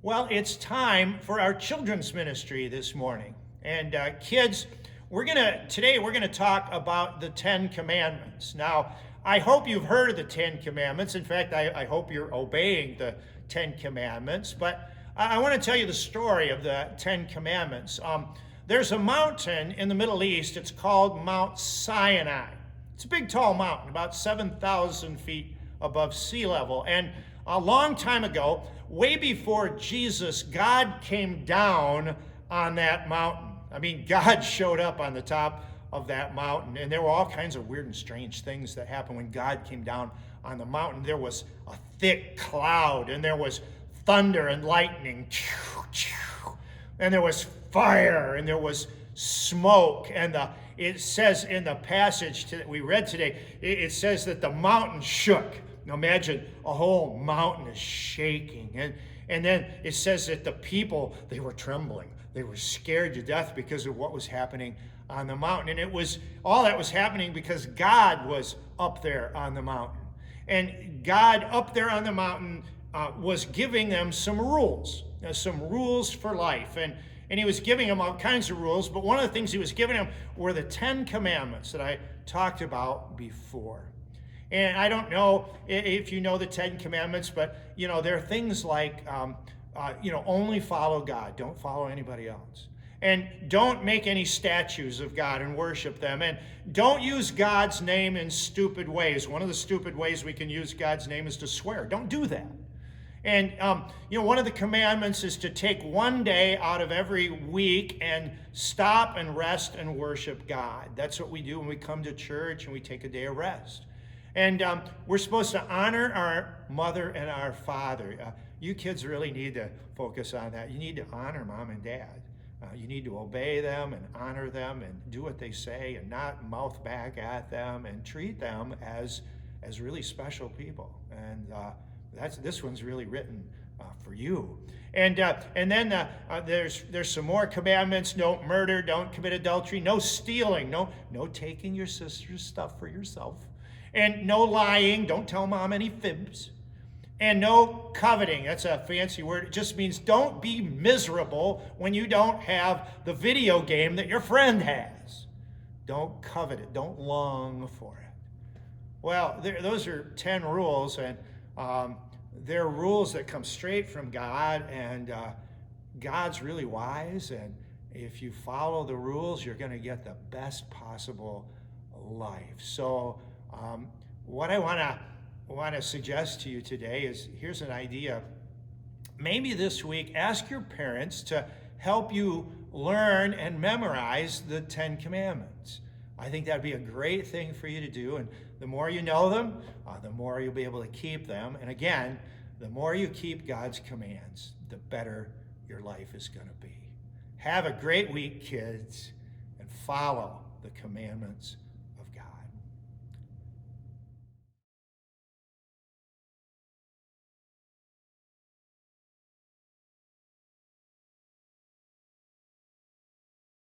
Well, it's time for our children's ministry this morning. And kids, today we're gonna talk about the Ten Commandments. Now, I hope you've heard of the Ten Commandments. In fact, I hope you're obeying the Ten Commandments. But I want to tell you the story of the Ten Commandments. There's a mountain in the Middle East. It's called Mount Sinai. It's a big, tall mountain, about 7,000 feet above sea level. And a long time ago, way before Jesus, God came down on that mountain. I mean, God showed up on the top of that mountain, and there were all kinds of weird and strange things that happened when God came down on the mountain. There was a thick cloud, and there was thunder and lightning, and there was fire, and there was smoke, and it says in the passage that we read today, it says that the mountain shook. Now imagine a whole mountain is shaking, and then it says that the people, they were trembling. They were scared to death because of what was happening on the mountain. And it was all that was happening because God was up there on the mountain. And God up there on the mountain was giving them some rules for life. And he was giving them all kinds of rules, but one of the things he was giving them were the Ten Commandments that I talked about before. And I don't know if you know the Ten Commandments, but, there are things like, only follow God. Don't follow anybody else. And don't make any statues of God and worship them. And don't use God's name in stupid ways. One of the stupid ways we can use God's name is to swear. Don't do that. And, one of the commandments is to take one day out of every week and stop and rest and worship God. That's what we do when we come to church and we take a day of rest. And we're supposed to honor our mother and our father. You kids really need to focus on that. You need to honor mom and dad. You need to obey them and honor them and do what they say and not mouth back at them and treat them as really special people. And this one's really written for you. And then there's some more commandments. Don't murder, don't commit adultery, no stealing, no taking your sister's stuff for yourself. And no lying, don't tell mom any fibs. And no coveting, that's a fancy word. It just means don't be miserable when you don't have the video game that your friend has. Don't covet it, don't long for it. Well, those are 10 rules, and they're rules that come straight from God, and God's really wise, and if you follow the rules, you're going to get the best possible life. So what I want to suggest to you today is, here's an idea. Maybe this week, ask your parents to help you learn and memorize the Ten Commandments. I think that'd be a great thing for you to do, and the more you know them, the more you'll be able to keep them. And again, the more you keep God's commands, the better your life is going to be. Have a great week, kids, and follow the commandments